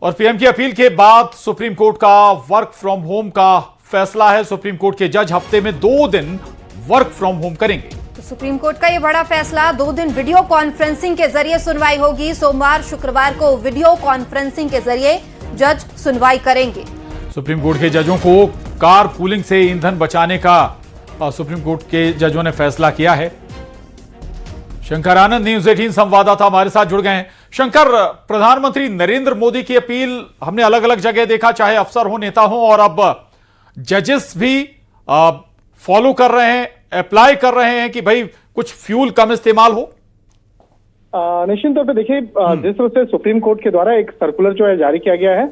और पीएम की अपील के बाद सुप्रीम कोर्ट का वर्क फ्रॉम होम का फैसला है। सुप्रीम कोर्ट के जज हफ्ते में 2 दिन वर्क फ्रॉम होम करेंगे। तो सुप्रीम कोर्ट का ये बड़ा फैसला, 2 दिन वीडियो कॉन्फ्रेंसिंग के जरिए सुनवाई होगी। सोमवार शुक्रवार को वीडियो कॉन्फ्रेंसिंग के जरिए जज सुनवाई करेंगे। सुप्रीम कोर्ट के जजों को कार पूलिंग से ईंधन बचाने का सुप्रीम कोर्ट के जजों ने फैसला किया है। शंकर आनंद न्यूज़ 18 संवाददाता हमारे साथ जुड़ गए हैं। शंकर, प्रधानमंत्री नरेंद्र मोदी की अपील हमने अलग अलग जगह देखा, चाहे अफसर हो, नेता हो, और अब जजेस भी फॉलो कर रहे हैं, अप्लाई कर रहे हैं कि भाई कुछ फ्यूल कम इस्तेमाल हो। निश्चित तौर पे देखिए, जिस तरह से सुप्रीम कोर्ट के द्वारा एक सर्कुलर जो है जारी किया गया है,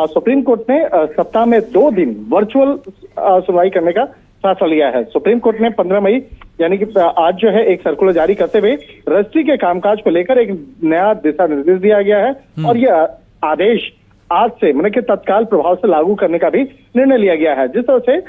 सुप्रीम कोर्ट ने सप्ताह में 2 दिन वर्चुअल सुनवाई करने का फैसला लिया है। सुप्रीम कोर्ट ने 15 मई यानी कि आज जो है एक सर्कुलर जारी करते हुए रजिस्ट्री के कामकाज को लेकर एक नया दिशा निर्देश दिया गया है और यह आदेश आज से मतलब कि तत्काल प्रभाव से लागू करने का भी निर्णय लिया गया है। जिस तरह से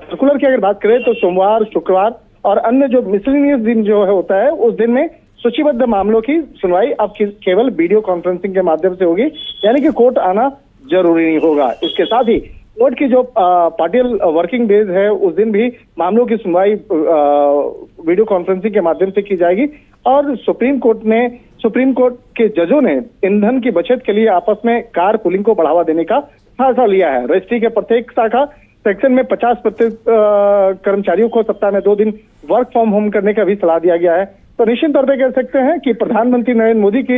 सर्कुलर की अगर बात करें तो सोमवार, शुक्रवार और अन्य जो मिसलेनियस दिन जो है होता है, उस दिन में सूचीबद्ध मामलों की सुनवाई अब केवल वीडियो कॉन्फ्रेंसिंग के माध्यम से होगी, यानी कि कोर्ट आना जरूरी नहीं होगा। इसके साथ ही कोर्ट की जो पार्टियल वर्किंग डेज है, उस दिन भी मामलों की सुनवाई वीडियो कॉन्फ्रेंसिंग के माध्यम से की जाएगी। और सुप्रीम कोर्ट के जजों ने ईंधन की बचत के लिए आपस में कार पुलिंग को बढ़ावा देने का फैसला लिया है। रजिस्ट्री के प्रत्येक शाखा सेक्शन में 50% कर्मचारियों को सप्ताह में 2 दिन वर्क फ्रॉम होम करने का भी सलाह दिया गया है। तो निश्चित तौर पर कह सकते हैं कि प्रधानमंत्री नरेंद्र मोदी की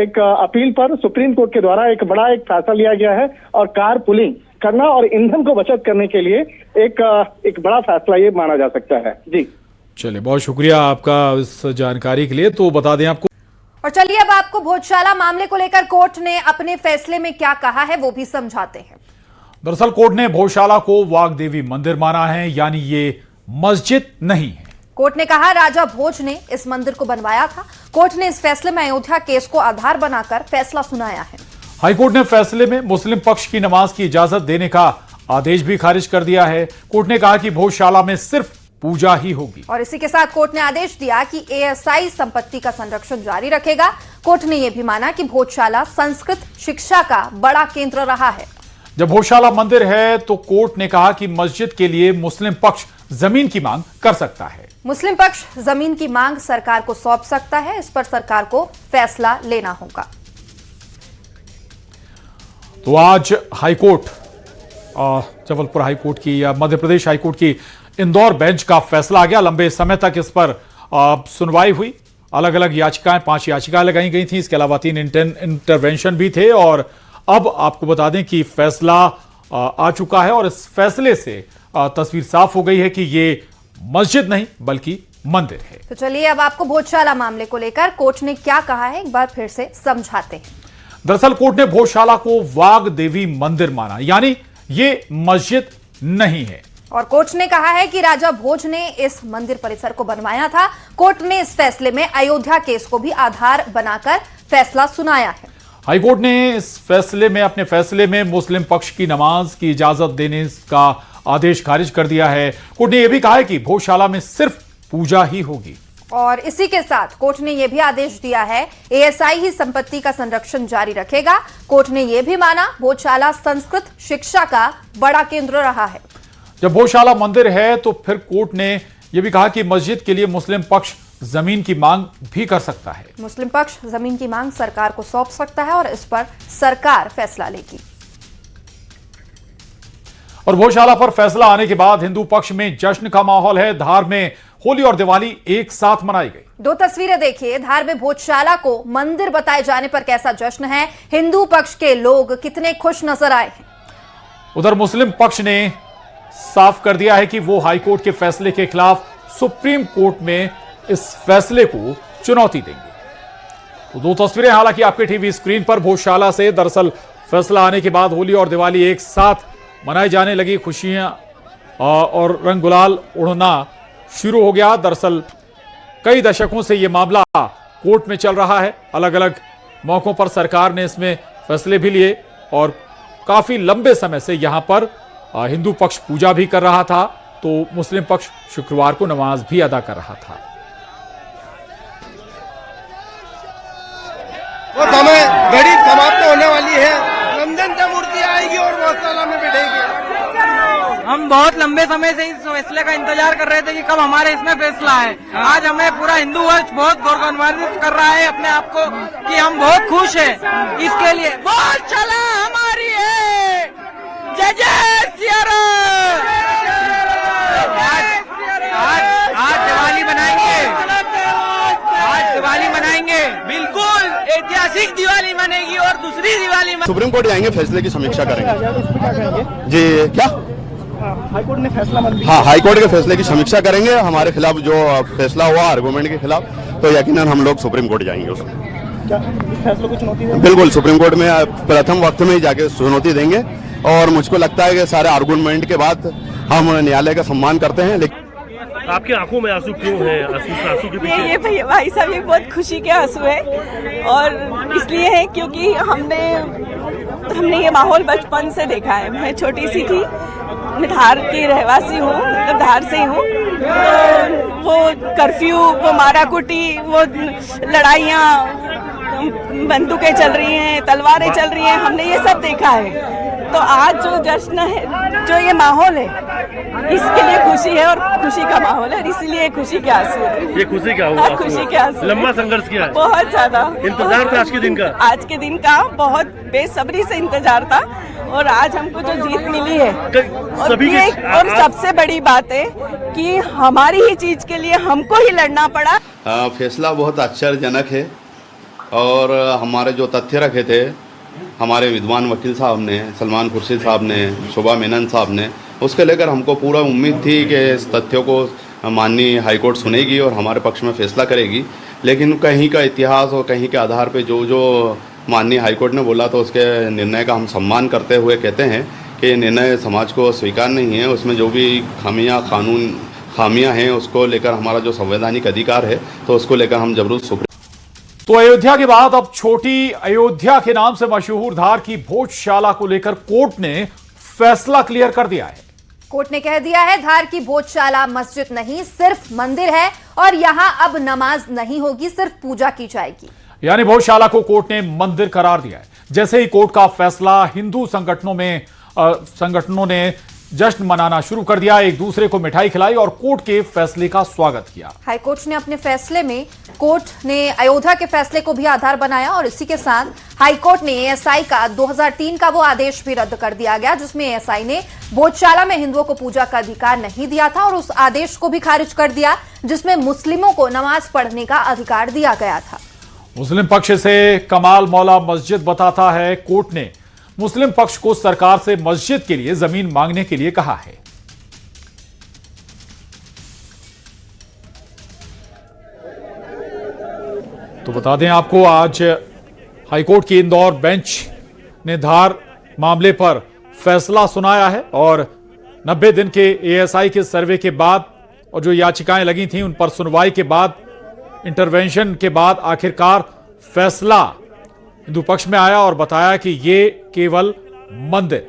एक अपील पर सुप्रीम कोर्ट के द्वारा एक फैसला लिया गया है और कार पुलिंग करना और ईंधन को बचत करने के लिए एक बड़ा फैसला ये माना जा सकता है। जी चलिए, बहुत शुक्रिया आपका इस जानकारी के लिए। तो बता दें आपको, और चलिए अब आपको भोजशाला मामले को लेकर कोर्ट ने अपने फैसले में क्या कहा है वो भी समझाते हैं। दरअसल कोर्ट ने भोजशाला को वाग्देवी मंदिर माना है, यानी ये मस्जिद नहीं है। कोर्ट ने कहा राजा भोज ने इस मंदिर को बनवाया था। कोर्ट ने इस फैसले में अयोध्या केस को आधार बनाकर फैसला सुनाया है। हाईकोर्ट ने फैसले में मुस्लिम पक्ष की नमाज की इजाजत देने का आदेश भी खारिज कर दिया है। कोर्ट ने कहा कि भोजशाला में सिर्फ पूजा ही होगी। और इसी के साथ कोर्ट ने आदेश दिया कि एएसआई संपत्ति का संरक्षण जारी रखेगा। कोर्ट ने यह भी माना कि भोजशाला संस्कृत शिक्षा का बड़ा केंद्र रहा है। जब भोजशाला मंदिर है तो कोर्ट ने कहा कि मस्जिद के लिए मुस्लिम पक्ष जमीन की मांग कर सकता है। मुस्लिम पक्ष जमीन की मांग सरकार को सौंप सकता है। इस पर सरकार को फैसला लेना होगा। तो आज हाईकोर्ट, जबलपुर हाईकोर्ट की या मध्य प्रदेश हाईकोर्ट की इंदौर बेंच का फैसला आ गया। लंबे समय तक इस पर सुनवाई हुई। अलग अलग याचिकाएं, 5 याचिकाएं लगाई गई थी। इसके अलावा 3 इंटरवेंशन भी थे। और अब आपको बता दें कि फैसला आ चुका है और इस फैसले से तस्वीर साफ हो गई है कि ये मस्जिद नहीं बल्कि मंदिर है। तो चलिए अब आपको भोजशाला मामले को लेकर कोर्ट ने क्या कहा है एक बार फिर से समझाते हैं। दरअसल कोर्ट ने भोजशाला को वाग्देवी मंदिर माना, यानी ये मस्जिद नहीं है। और कोर्ट ने कहा है कि राजा भोज ने इस मंदिर परिसर को बनवाया था। कोर्ट ने इस फैसले में अयोध्या केस को भी आधार बनाकर फैसला सुनाया है। हाईकोर्ट ने इस फैसले में, अपने फैसले में मुस्लिम पक्ष की नमाज की इजाजत देने का आदेश खारिज कर दिया है। कोर्ट ने यह भी कहा है कि भोजशाला में सिर्फ पूजा ही होगी। और इसी के साथ कोर्ट ने यह भी आदेश दिया है एएसआई ही संपत्ति का संरक्षण जारी रखेगा। कोर्ट ने यह भी माना भोजशाला संस्कृत शिक्षा का बड़ा केंद्र रहा है। जब भोजशाला मंदिर है तो फिर कोर्ट ने यह भी कहा कि मस्जिद के लिए मुस्लिम पक्ष जमीन की मांग भी कर सकता है। मुस्लिम पक्ष जमीन की मांग सरकार को सौंप सकता है और इस पर सरकार फैसला लेगी। और भोजशाला पर फैसला आने के बाद हिंदू पक्ष में जश्न का माहौल है। धार में होली और दिवाली एक साथ मनाई गई। 2 तस्वीरें देखिए। धार में भोजशाला को मंदिर बताए जाने पर कैसा जश्न है। हिंदू पक्ष के लोग कितने खुश नजर आए हैं। उधर मुस्लिम पक्ष ने साफ कर दिया है कि वो हाईकोर्ट के फैसले के खिलाफ सुप्रीम कोर्ट में इस फैसले को चुनौती देंगे। तो 2 तस्वीरें हालांकि आपके टीवी स्क्रीन पर भोजशाला से। दरअसल फैसला आने के बाद होली और दिवाली एक साथ मनाई जाने लगी। खुशियां और रंग गुलाल उड़ना शुरू हो गया। दरअसल कई दशकों से यह मामला कोर्ट में चल रहा है। अलग अलग मौकों पर सरकार ने इसमें फैसले भी लिए और काफी लंबे समय से यहां पर हिंदू पक्ष पूजा भी कर रहा था, तो मुस्लिम पक्ष शुक्रवार को नमाज भी अदा कर रहा था। तो समय घड़ी समाप्त होने वाली है। बहुत लंबे समय से इस फैसले का इंतजार कर रहे थे कि कब हमारे इसमें फैसला है। आज हमें पूरा हिंदू वर्ष बहुत गौरवान्वित कर रहा है अपने आप को कि हम बहुत खुश हैं इसके लिए। बहुत चला हमारी है, जय जय सिया राम। आज दिवाली मनाएंगे, आज दिवाली मनाएंगे, बिल्कुल ऐतिहासिक दिवाली मनेगी और दूसरी दिवाली सुप्रीम कोर्ट जाएंगे, फैसले की समीक्षा करेंगे। जी क्या हाई कोर्ट ने फैसला मान लिया। हाँ, हाई कोर्ट के फैसले की समीक्षा करेंगे। हमारे खिलाफ जो फैसला हुआ आर्गूमेंट के खिलाफ, तो यकीनन हम लोग सुप्रीम कोर्ट जाएंगे उसको। क्या इस फैसले को चुनौती देंगे? बिल्कुल, सुप्रीम कोर्ट में प्रथम वक्त में ही जाके चुनौती देंगे और मुझको लगता है कि सारे आर्गूमेंट के बाद हम न्यायालय का सम्मान करते हैं। लेकिन आपकी आंखों में आंसू क्यों है? आंसू के पीछे ये भैया भाई साहब, ये बहुत खुशी के आंसू है और इसलिए है क्योंकि हमने ये माहौल बचपन से देखा है। मैं छोटी सी थी, मैं धार की रहवासी हूँ, मतलब धार से ही हूँ। तो वो कर्फ्यू, वो माराकुटी, वो लड़ाइयाँ, बंदूकें चल रही हैं, तलवारें चल रही हैं, हमने ये सब देखा है। तो आज जो जश्न है, जो ये माहौल है, इसके लिए खुशी है और खुशी का माहौल है, इसीलिए खुशी के आंसू है। ये खुशी क्या हुआ? हाँ, खुशी के आंसू। लंबा संघर्ष किया है, बहुत ज्यादा इंतजार था आज के दिन का। आज के दिन का बहुत बेसब्री से इंतजार था और आज हमको जो जीत मिली है और सबसे बड़ी बात है कि हमारी ही चीज के लिए हमको ही लड़ना पड़ा। फैसला बहुत आश्चर्यजनक है और हमारे जो तथ्य रखे थे हमारे विद्वान वकील साहब ने, सलमान खुर्शीद साहब ने, शोभा मेनन साहब ने, उसके लेकर हमको पूरा उम्मीद थी कि इस तथ्यों को माननीय हाईकोर्ट सुनेगी और हमारे पक्ष में फैसला करेगी। लेकिन कहीं का इतिहास और कहीं के आधार पे जो माननीय हाईकोर्ट ने बोला, तो उसके निर्णय का हम सम्मान करते हुए कहते हैं कि ये निर्णय समाज को स्वीकार नहीं है। उसमें जो भी खामियां हैं उसको लेकर हमारा जो संवैधानिक अधिकार है, तो उसको लेकर हम जरूर सुप्रीम। तो अयोध्या के बाद अब छोटी अयोध्या के नाम से मशहूर धार की भोजशाला को लेकर कोर्ट ने फैसला क्लियर कर दिया है। कोर्ट ने कह दिया है धार की भोजशाला मस्जिद नहीं, सिर्फ मंदिर है और यहां अब नमाज नहीं होगी, सिर्फ पूजा की जाएगी। यानी भोजशाला को कोर्ट ने मंदिर करार दिया है। जैसे ही कोर्ट का फैसला, हिंदू संगठनों ने जश्न मनाना शुरू कर दिया, एक दूसरे को मिठाई खिलाई और कोर्ट के फैसले का स्वागत किया। हाईकोर्ट ने अपने फैसले में कोर्ट ने अयोध्या के फैसले को भी आधार बनाया और इसी के साथ हाईकोर्ट ने एएसआई का 2003 का वो आदेश भी रद्द कर दिया गया जिसमें एएसआई ने भोजशाला में हिंदुओं को पूजा का अधिकार नहीं दिया था और उस आदेश को भी खारिज कर दिया जिसमें मुस्लिमों को नमाज पढ़ने का अधिकार दिया गया था। मुस्लिम पक्ष से कमाल मौला मस्जिद बताता है, कोर्ट ने मुस्लिम पक्ष को सरकार से मस्जिद के लिए जमीन मांगने के लिए कहा है। तो बता दें आपको, आज हाईकोर्ट की इंदौर बेंच ने धार मामले पर फैसला सुनाया है और 90 दिन के एएसआई के सर्वे के बाद और जो याचिकाएं लगी थीं उन पर सुनवाई के बाद, इंटरवेंशन के बाद आखिरकार फैसला हिंदू पक्ष में आया और बताया कि ये केवल मंदिर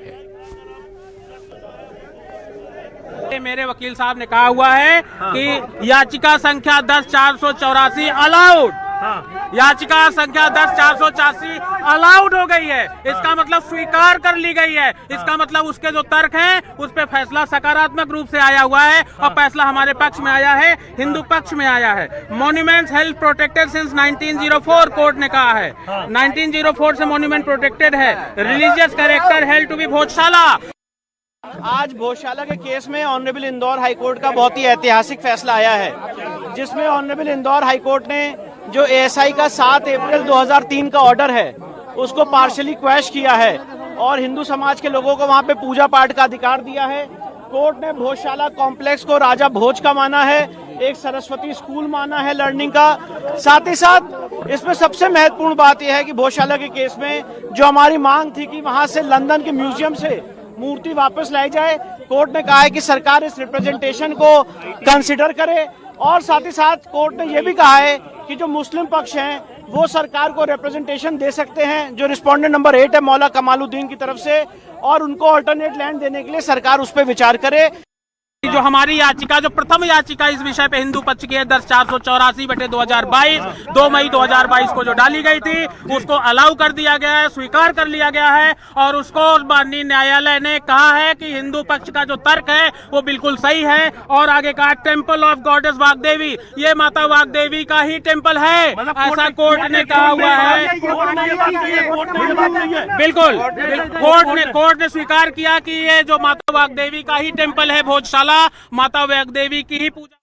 है। मेरे वकील साहब ने कहा हुआ है कि याचिका संख्या 10-484 अलाउड, याचिका संख्या 10-484 अलाउड हो गई है। इसका मतलब स्वीकार कर ली गई है। इसका मतलब उसके जो तर्क हैं उस पे फैसला सकारात्मक रूप से आया हुआ है और फैसला हमारे पक्ष में आया है, हिंदू पक्ष में आया है। Monuments held protected since 1904 court ने कहा है, 1904 से मॉन्यूमेंट प्रोटेक्टेड है। Religious character held to be Bhojshala. आज भोजशाला के केस में ऑनरेबल इंदौर हाईकोर्ट का बहुत ही ऐतिहासिक फैसला आया है जिसमें ऑनरेबल इंदौर हाईकोर्ट ने जो एएसआई का 7 अप्रैल 2003 का ऑर्डर है उसको पार्शली क्वैश किया है और हिंदू समाज के लोगों को वहां पे पूजा पाठ का अधिकार दिया है। कोर्ट ने भोजशाला कॉम्प्लेक्स को राजा भोज का माना है, एक सरस्वती स्कूल माना है लर्निंग का। साथ ही साथ इसमें सबसे महत्वपूर्ण बात यह है कि भोजशाला के केस में जो हमारी मांग थी कि वहां से लंदन के म्यूजियम से मूर्ति वापस लाई जाए, कोर्ट ने कहा है कि सरकार इस रिप्रेजेंटेशन को कंसिडर करे और साथ ही साथ कोर्ट ने यह भी कहा है कि जो मुस्लिम पक्ष हैं वो सरकार को रिप्रेजेंटेशन दे सकते हैं, जो रिस्पोंडेंट नंबर 8 है मौला कमालुद्दीन की तरफ से, और उनको अल्टरनेट लैंड देने के लिए सरकार उस पर विचार करे। जो हमारी याचिका, जो प्रथम याचिका इस विषय पे हिंदू पक्ष की है, दर्ज 484/2022, 2 मई 2022 को जो डाली गई थी, उसको अलाउ कर दिया गया है, स्वीकार कर लिया गया है। और उसको माननीय न्यायालय ने कहा है कि हिंदू पक्ष का जो तर्क है वो बिल्कुल सही है। और आगे कहा टेम्पल ऑफ गॉडेस वाग्देवी, ये माता वाग्देवी का ही टेम्पल है, ऐसा कोर्ट ने कहा हुआ है। बिल्कुल, कोर्ट ने स्वीकार किया कि ये जो माता वाग्देवी का ही टेम्पल है, भोजशाला माता वाग्देवी की ही पूजा